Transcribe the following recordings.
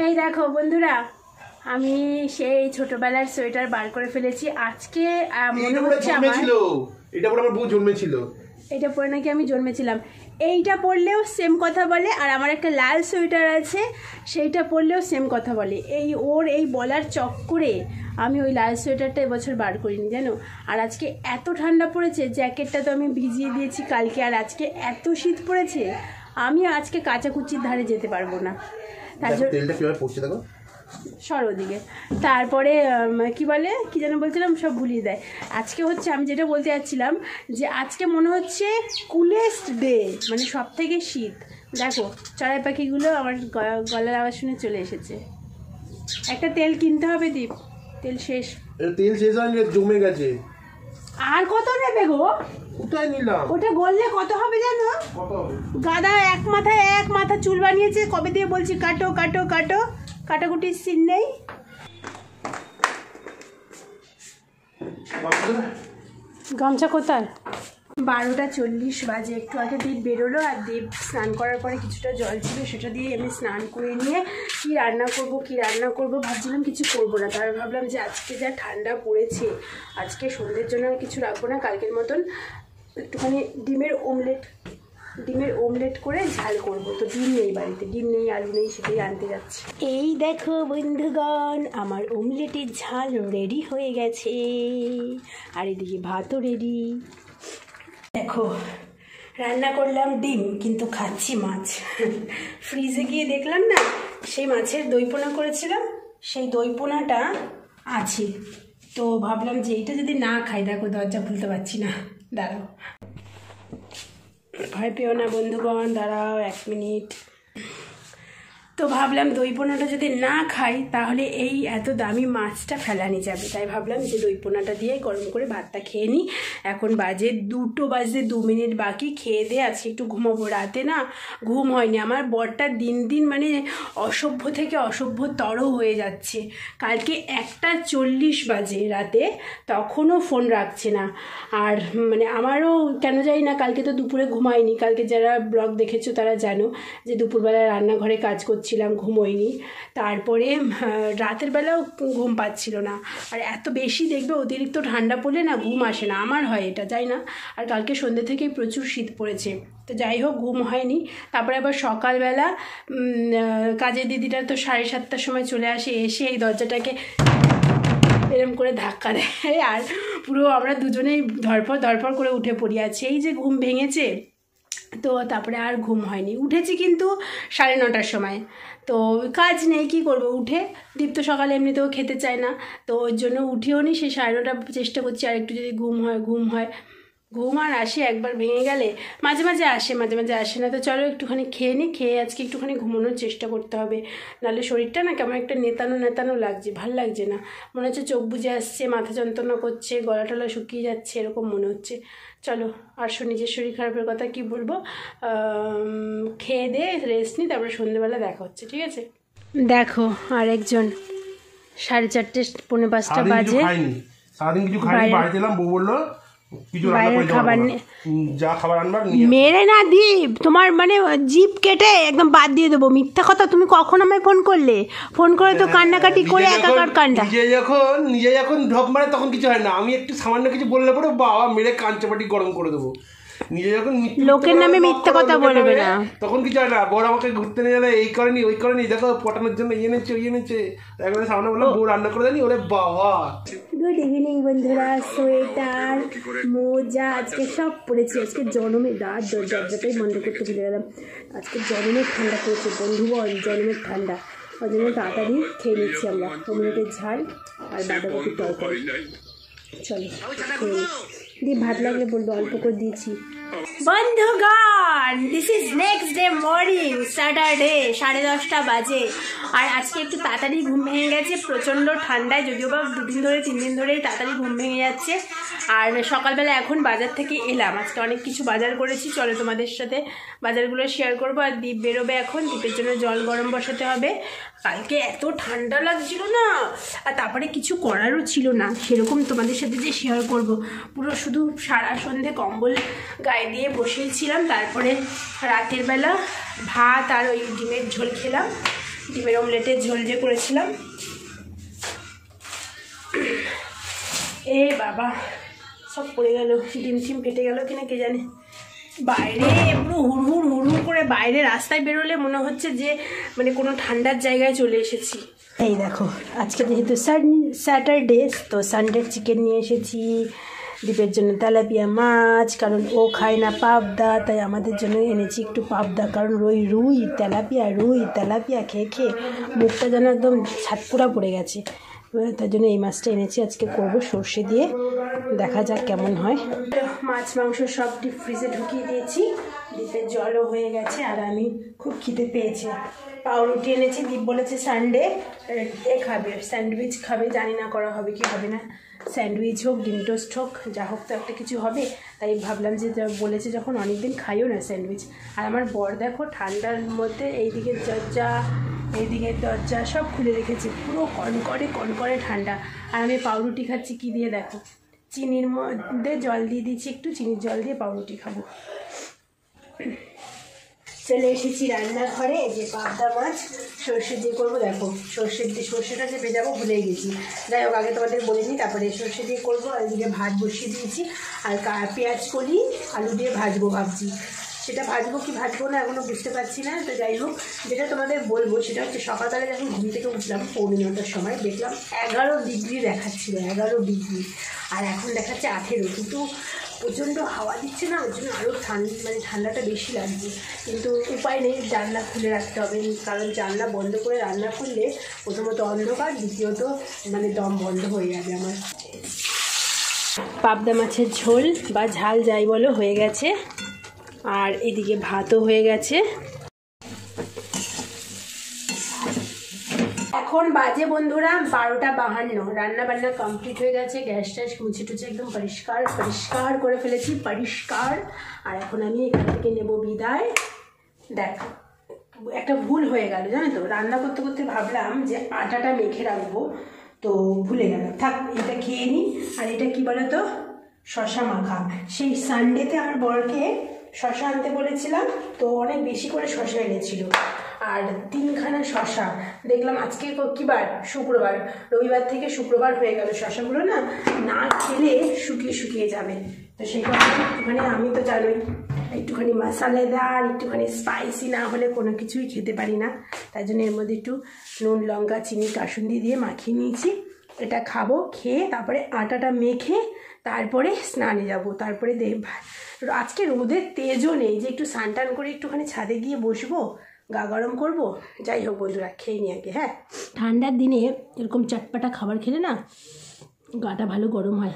এই দেখো বন্ধুরা, আমি সেই ছোটবেলার সোয়েটার বার করে ফেলেছি। আজকে মনে হচ্ছে আমার এটা পরে আমার বউ জন্মেছিল, এটা পরে নাকি আমি জন্মেছিলাম। এইটা পরলেও সেম কথা বলে, আর আমার একটা লাল সোয়েটার আছে সেইটা পরলেও সেম কথা বলে। এই বলার চক্করে আমি ওই লাল সোয়েটারটা এবছর বার করিনি জানো। আর আজকে এত ঠান্ডা পড়েছে, জ্যাকেটটা তো আমি ভিজিয়ে দিয়েছি কালকে, আর আজকে এত শীত পড়েছে আমি আজকে কাচাকুচির ধারে যেতে পারবো না। তার জন্য তেলটা কিভাবে পড়ছে দেখো সর ওদিকে। তারপরে কি যেন বলছিলাম, সব ভুলিয়ে দেয়। আজকে হচ্ছে আমি যেটা বলতে যাচ্ছিলাম যে আজকে মনে হচ্ছে কুলেস্ট ডে, মানে সব থেকে শীত। দেখো চড়াই পাখিগুলো আমার গলার আওয়াজ শুনে চলে এসেছে। একটা তেল কিনতে হবে দীপ, তেল শেষ। তেল শেষ হয়নি, জমে গেছে। আর কত নেবে গো? কোথায় নিলাম? ওটা গললে কত হবে জানো? কত হবে? গাদা এক মাথা চুল বানিয়েছে, কবে দিয়ে বলছি কাটো কাটো কাটো, কাটাকুটির সিন নেই। গামছা কোথায়? 12:40 বাজে। একটু আগে দীপ বেরোলো, আর দীপ স্নান করার পরে কিছুটা জল ছিল সেটা দিয়ে আমি স্নান করে নিয়ে কি রান্না করব ভাবছিলাম কিছু করবো না। তারপর ভাবলাম যে আজকে যা ঠান্ডা পড়েছে, আজকে সন্ধ্যের জন্য আর কিছু রাখবো না, কালকের মতন একটুখানি ডিমের অমলেট করে ঝাল করব। তো ডিম নেই বাড়িতে, ডিম নেই, আলু নেই, সেটাই আনতে যাচ্ছি। এই দেখো বন্ধুগণ, আমার অমলেটের ঝাল রেডি হয়ে গেছে, আর এদিকে ভাতও রেডি। দেখো রান্না করলাম ডিম, কিন্তু খাচ্ছি মাছ। ফ্রিজে গিয়ে দেখলাম না, সেই মাছের দইপোনা করেছিলাম, সেই দইপোনাটা আছে। তো ভাবলাম যে এইটা যদি না খাই, দেখো দরজা খুলতে পারছি না, দাঁড়াও, ভয় পেও না বন্ধুগণ, দাঁড়াও 1 মিনিট। তো ভাবলাম দইপোনাটা যদি না খাই তাহলে এই এত দামি মাছটা ফেলানি যাবে, তাই ভাবলাম যে দইপোনাটা দিয়ে গরম করে ভাতটা খেয়ে নিই। এখন বাজে 2টো বাজতে 2 মিনিট বাকি, খেয়ে দিয়ে আজকে একটু ঘুমাবো। রাতে না ঘুম হয়নি আমার, বরটা দিন দিন মানে অসভ্য থেকে অসভ্যতর হয়ে যাচ্ছে। কালকে 1:40 বাজে রাতে, তখনও ফোন রাখছে না। আর মানে আমারও কেন জানি না, কালকে তো দুপুরে ঘুমাইনি। কালকে যারা ব্লগ দেখেছো তারা জানো যে দুপুরবেলা রান্নাঘরে কাজ করছিলাম, ঘুমোইনি। তারপরে রাতের বেলাও ঘুম পাচ্ছিল না। আর এত বেশি দেখবে অতিরিক্ত ঠান্ডা পড়লে না ঘুম আসে না, আমার হয় এটা, যাই না। আর কালকে সন্ধ্যে থেকেই প্রচুর শীত পড়েছে, তো যাই হোক ঘুম হয়নি। তারপরে আবার সকালবেলা কাজের দিদিটা তো 7:30টার সময় চলে আসে, এসে এই দরজাটাকে এরম করে ধাক্কা দেয়, আর পুরো আমরা দুজনেই ধরফর করে উঠে পড়ি। আছে এই যে ঘুম ভেঙেছে, তো তারপরে আর ঘুম হয়নি। উঠেছি কিন্তু 9:30টার সময়, তো কাজ নেই, কি করব উঠে। দীপ তো সকালে এমনিতেও খেতে চায় না, তো ওই জন্য উঠেও নি। সেই 9:30 চেষ্টা করছি আর একটু যদি ঘুম হয়। ঘুম আর আসে একবার ভেঙে গেলে, মাঝে মাঝে আসে না। তো চলো একটুখানি খেয়ে নিই, খেয়ে আজকে একটুখানি ঘুমানোর চেষ্টা করতে হবে, নাহলে শরীরটা না কেমন একটা নেতানো লাগছে, ভাল লাগছে না। মনে হচ্ছে চোখ বুজে আসছে, মাথা যন্ত্রণা করছে, গলা টলা শুকিয়ে যাচ্ছে, এরকম মনে হচ্ছে। চলো আসো, নিজের শরীর খারাপের কথা কি বলবো, খেয়ে দিয়ে রেস্ট নিই, তারপরে সন্ধ্যেবেলা দেখা হচ্ছে, ঠিক আছে? দেখো আরেকজন 4:30 পৌনে 5টা বাজে, সারাদিন কিছু খাইনি, বাড়িতে এলাম, বউ বললো মেরে না দীপ, তোমার মানে জিভ কেটে একদম বাদ দিয়ে দেবো। মিথ্যা কথা, তুমি কখন আমায় ফোন করে তো কান্নাকাটি করে একাকার কান্না। নিজে যখন ঢপ মারে তখন কিছু হয় না, আমি একটু সামান্য কিছু বললে পরে বাবা মেরে কাঞ্চাপাটি গরম করে দেবো। নিজে যখন লোকের নামে মিথ্যা কথা বলবে না, তখন কিছু হয় না। বড় আমাকে ঘুরতে নিয়ে গেলে এই করেনি ওই করেনি, দেখো পটানোর জন্য ওই এনেছে, একবার সামনে বললাম বউ রান্না করে দেয়নি, ওরে বাবা। গুড ইভিনিং বন্ধুরা, সোয়েটার মোজা আজকে সব পরেছি। আজকে জনমের দরজাটাই বন্ধ করতে ভুলে গেলাম। আজকে জনমের ঠান্ডা পড়েছে বন্ধুগণ, জনমের ঠান্ডা। ওই জন্য তাড়াতাড়ি খেয়ে নিচ্ছি আমরা অমলেটের ঝাল আর বাঁধাকপির তরকারি। চলো খেয়ে দিয়ে, ভাত লাগলে বলবো, অল্প করে দিয়েছি। বন্ধুগণ, this is next day morning, Saturday, 10:30 বাজে। আর আজকে একটু তাড়াতাড়ি ঘুম ভেঙে গেছে, প্রচণ্ড ঠান্ডায়, যদিও বা 3 দিন ধরেই তাড়াতাড়ি ঘুম ভেঙে যাচ্ছে। আর সকালবেলা এখন বাজার থেকে এলাম, আজকে অনেক কিছু বাজার করেছি, চলো তোমাদের সাথে বাজারগুলো শেয়ার করবো। আর দীপ বেরোবে এখন, দীপের জন্য জল গরম বসাতে হবে। কালকে এত ঠান্ডা লাগছিল না, আর তারপরে কিছু করারও ছিল না সেরকম তোমাদের সাথে যে শেয়ার করব। পুরো শুধু সারা সন্ধে কম্বল গায়ে গায়ে দিয়ে বসিয়েছিলাম, তারপরে রাতের বেলা ভাত আর ওই ডিমের ঝোল খেলাম, ডিমের অমলেটের ঝোল যে করেছিলাম। এ বাবা সব পড়ে গেল, ডিম টিম ফেটে গেল কিনা কে জানে। বাইরে পুরো হুড়হুড় হুড়হুড় করে বাইরে রাস্তায় বেরোলে মনে হচ্ছে যে মানে কোনো ঠান্ডার জায়গায় চলে এসেছি। এই দেখো আজকে যেহেতু স্যাটারডে, তো সানডে চিকেন নিয়ে এসেছি, দীপের জন্য তেলাপিয়া মাছ, কারণ ও খায় না পাবদা, তাই আমাদের জন্য এনেছি একটু পাবদা, কারণ রুই তেলাপিয়া খেয়ে খেয়ে মুখটা যেন একদম ছাতপুরা পড়ে গেছে। তার জন্য এই মাছটা এনেছি, আজকে করব সর্ষে দিয়ে, দেখা যাক কেমন হয়। মাছ মাংস সব ডিপ ফ্রিজে ঢুকিয়ে দিয়েছি, ডিপের জলও হয়ে গেছে, আর আমি খুব খিদে পেয়েছি। পাউরুটি এনেছি, দীপ বলেছে সানডে এ খাবে, স্যান্ডউইচ খাবে, জানি না করা হবে কি হবে না, স্যান্ডউইচ হোক ডিম টোস্ট হোক যা হোক তো একটা কিছু হবে। তাই ভাবলাম যে বলেছে যখন অনেকদিন খাইও না স্যান্ডউইচ। আর আমার বর দেখো ঠান্ডার মধ্যে এইদিকে এইদিকে দরজা সব খুলে রেখেছে, পুরো কনকরে ঠান্ডা। আর আমি পাউরুটি খাচ্ছি কী দিয়ে দেখো, চিনির মধ্যে জল দিয়ে দিচ্ছি, একটু চিনির জল দিয়ে পাউরুটি খাবো। চলে এসেছি রান্নাঘরে, যে পাবদা মাছ সর্ষে দিয়ে করবো। দেখো সর্ষেটা যে ভেজাবো ভুলেই গেছি, যাই হোক আগে তোমাদের বলিনি। তারপরে সর্ষে দিয়ে করবো, আর এদিকে ভাত বসিয়ে দিয়েছি, আর পেঁয়াজ কলি আলু দিয়ে ভাজবো ভাবছি। সেটা ভাজবো কি ভাজবো না এখনও বুঝতে পারছি না। তো যাই হোক, যেটা তোমাদের বলবো সেটা হচ্ছে সকালবেলা যখন ঘুম থেকে উঠলাম 9:45-টার সময়, দেখলাম 11 ডিগ্রি দেখাচ্ছিল, 11 ডিগ্রি, আর এখন দেখাচ্ছে 18। কিন্তু প্রচণ্ড হাওয়া দিচ্ছে না, ওই জন্য আরও ঠান্ডাটা বেশি লাগছে। কিন্তু উপায় নেই, জানলা খুলে রাখতে হবে, কারণ জানলা বন্ধ করে রান্না করলে প্রথমত অন্ধকার, দ্বিতীয়ত দম বন্ধ হয়ে যাবে আমার। পাবদা মাছের ঝোল বা ঝাল যাই বলো হয়ে গেছে, আর এদিকে ভাতও হয়ে গেছে। এখন বাজে বন্ধুরা 12:52, রান্না বান্না কমপ্লিট হয়ে গেছে, গ্যাস ট্যাস মুছে টুছে একদম পরিষ্কার করে ফেলেছি, পরিষ্কার। আর এখন আমি এখান থেকে নেব বিদায়। দেখ একটা ভুল হয়ে গেল জানো তো, রান্না করতে করতে ভাবলাম যে আটাটা মেখে রাখবো, তো ভুলে গেলাম। থাক এটা খেয়ে নিই। আর এটা কি বলো তো, শশা মাখা। সেই সানডেতে আমার বরকে শশা আনতে বলেছিলাম, তো অনেক বেশি করে শশা এনেছিল, আর 3খানা শশা। দেখলাম আজকে কি বার, শুক্রবার, রবিবার থেকে শুক্রবার হয়ে গেল, শশাগুলো না খেলে শুকিয়ে যাবে। তো সেই কারণে একটুখানি, আমি তো জানোই একটুখানি মশলাদার, একটুখানি স্পাইসি না হলে কোনো কিছুই খেতে পারি না, তাই জন্য এর মধ্যে একটু নুন লঙ্কা চিনি কাসুন্দি দিয়ে মাখিয়ে নিয়েছি। এটা খাবো, খেয়ে তারপরে আটাটা মেখে তারপরে স্নানে যাব। তারপরে আজকে রোদের তেজও নেই যে একটু স্নান করে একটুখানি ছাদে গিয়ে বসবো, গা গরম করবো। যাই হোক বন্ধুরা, খেয়ে নিই আগে। হ্যাঁ, ঠান্ডার দিনে এরকম চটপাটা খাবার খেলে না গাটা ভালো গরম হয়।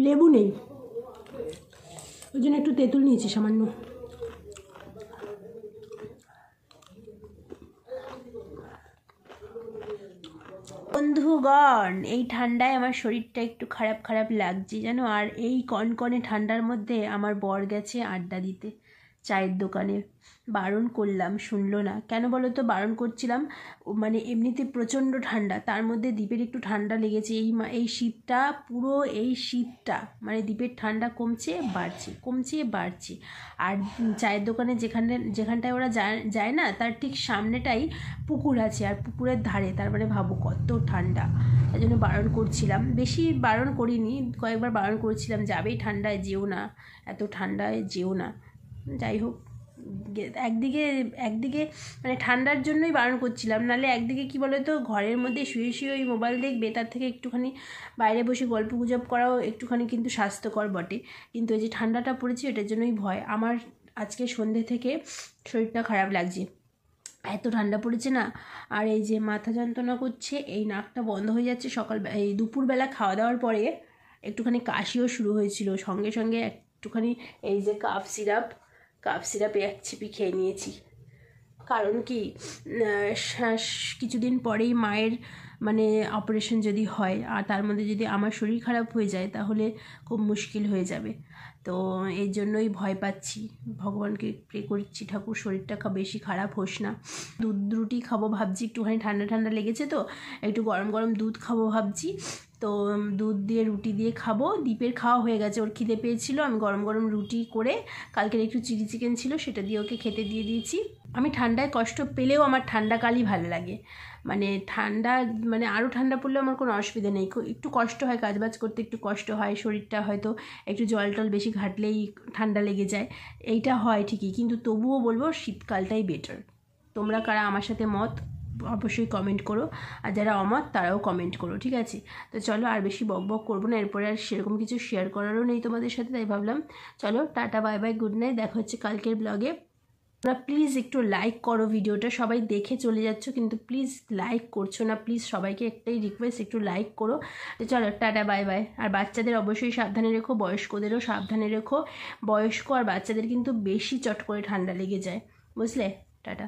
লেবু নেই, ওই জন্য একটু তেঁতুল নিয়েছি সামান্য। বন্ধুগণ, এই ঠান্ডায় আমার শরীরটা একটু খারাপ লাগছে জানো। আর এই কনকনে ঠান্ডার মধ্যে আমার বর গেছে আড্ডা দিতে চায়ের দোকানে। বারণ করলাম, শুনলো না। কেন বলো তো বারণ করছিলাম, এমনিতে প্রচণ্ড ঠান্ডা, তার মধ্যে দ্বীপের একটু ঠান্ডা লেগেছে। এই শীতটা, পুরো এই শীতটা দ্বীপের ঠান্ডা কমছে বাড়ছে। আর চায়ের দোকানে যেখানটায় ওরা যায় না, তার ঠিক সামনেটাই পুকুর আছে, আর পুকুরের ধারে, তার ভাবো কত ঠান্ডা। তাই জন্য বারণ করছিলাম, বেশি বারণ করিনি, কয়েকবার বারণ করেছিলাম যাবেই ঠান্ডায় যেও না, এত ঠান্ডায় যেও না। যাই হোক, একদিকে ঠান্ডার জন্যই বারণ করছিলাম, নাহলে একদিকে কি বলো তো, ঘরের মধ্যে শুয়ে ওই মোবাইল দেখবে, তার থেকে একটুখানি বাইরে বসে গল্প গুজব করাও একটুখানি কিন্তু স্বাস্থ্যকর বটে। কিন্তু এই যে ঠান্ডাটা পড়েছে, এটার জন্যই ভয় আমার। আজকে সন্ধ্যে থেকে শরীরটা খারাপ লাগছে, এত ঠান্ডা পড়েছে না। আর এই যে মাথা যন্ত্রণা করছে, এই নাকটা বন্ধ হয়ে যাচ্ছে। এই দুপুরবেলা খাওয়া দাওয়ার পরে একটুখানি কাশিও শুরু হয়েছিল, সঙ্গে একটুখানি এই যে কাপ সিরাপ 1 ছিপি খেয়ে নিয়েছি। কারণ কি, কিছুদিন পরেই মায়ের অপারেশন যদি হয়, আর তার মধ্যে যদি আমার শরীর খারাপ হয়ে যায়, তাহলে খুব মুশকিল হয়ে যাবে। তো এই জন্যই ভয় পাচ্ছি, ভগবানকে প্রে করছি, ঠাকুর শরীরটা বেশি খারাপ হোস না। দুধ রুটি খাবো ভাবছি, একটুখানি ঠান্ডা লেগেছে তো, একটু গরম দুধ খাবো ভাবছি। তো দুধ দিয়ে রুটি দিয়ে খাবো। দীপের খাওয়া হয়ে গেছে, ওর খিদে পেয়েছিল, আমি গরম গরম রুটি করে কালকের একটু চিলি চিকেন ছিল সেটা দিয়ে ওকে খেতে দিয়ে দিয়েছি। আমি ঠান্ডায় কষ্ট পেলেও আমার ঠান্ডাকালই ভালো লাগে, মানে ঠান্ডা মানে আরও ঠান্ডা পড়লেও আমার কোনো অসুবিধা নেই। একটু কষ্ট হয়, কাজবাজ করতে একটু কষ্ট হয়, শরীরটা হয়তো একটু জল টল বেশি ঘাটলেই ঠান্ডা লেগে যায়, এইটা হয় ঠিকই, কিন্তু তবুও বলবো শীতকালটাই বেটার। তোমরা কারা আমার সাথে মত অবশ্যই কমেন্ট করো, আর যারা অমত তারাও কমেন্ট করো, ঠিক আছে? তো চলো আর বেশি বক বক করবো না, এরপরে আর সেরকম কিছু শেয়ার করারও নেই তোমাদের সাথে, তাই ভাবলাম চলো tata bye bye good night, দেখা হচ্ছে কালকের ব্লগে। তোমরা প্লিজ একটু লাইক করো ভিডিওটা, সবাই দেখে চলে যাচ্ছ কিন্তু প্লিজ লাইক করছো না, প্লিজ সবাইকে একটাই রিকোয়েস্ট, একটু লাইক করো। তো চলো টাটা বাই বাই। আর বাচ্চাদের অবশ্যই সাবধানে রেখো, বয়স্কদেরও সাবধানে রেখো, বয়স্ক আর বাচ্চাদের কিন্তু বেশি চট করে ঠান্ডা লেগে যায়, বুঝলে? টাটা।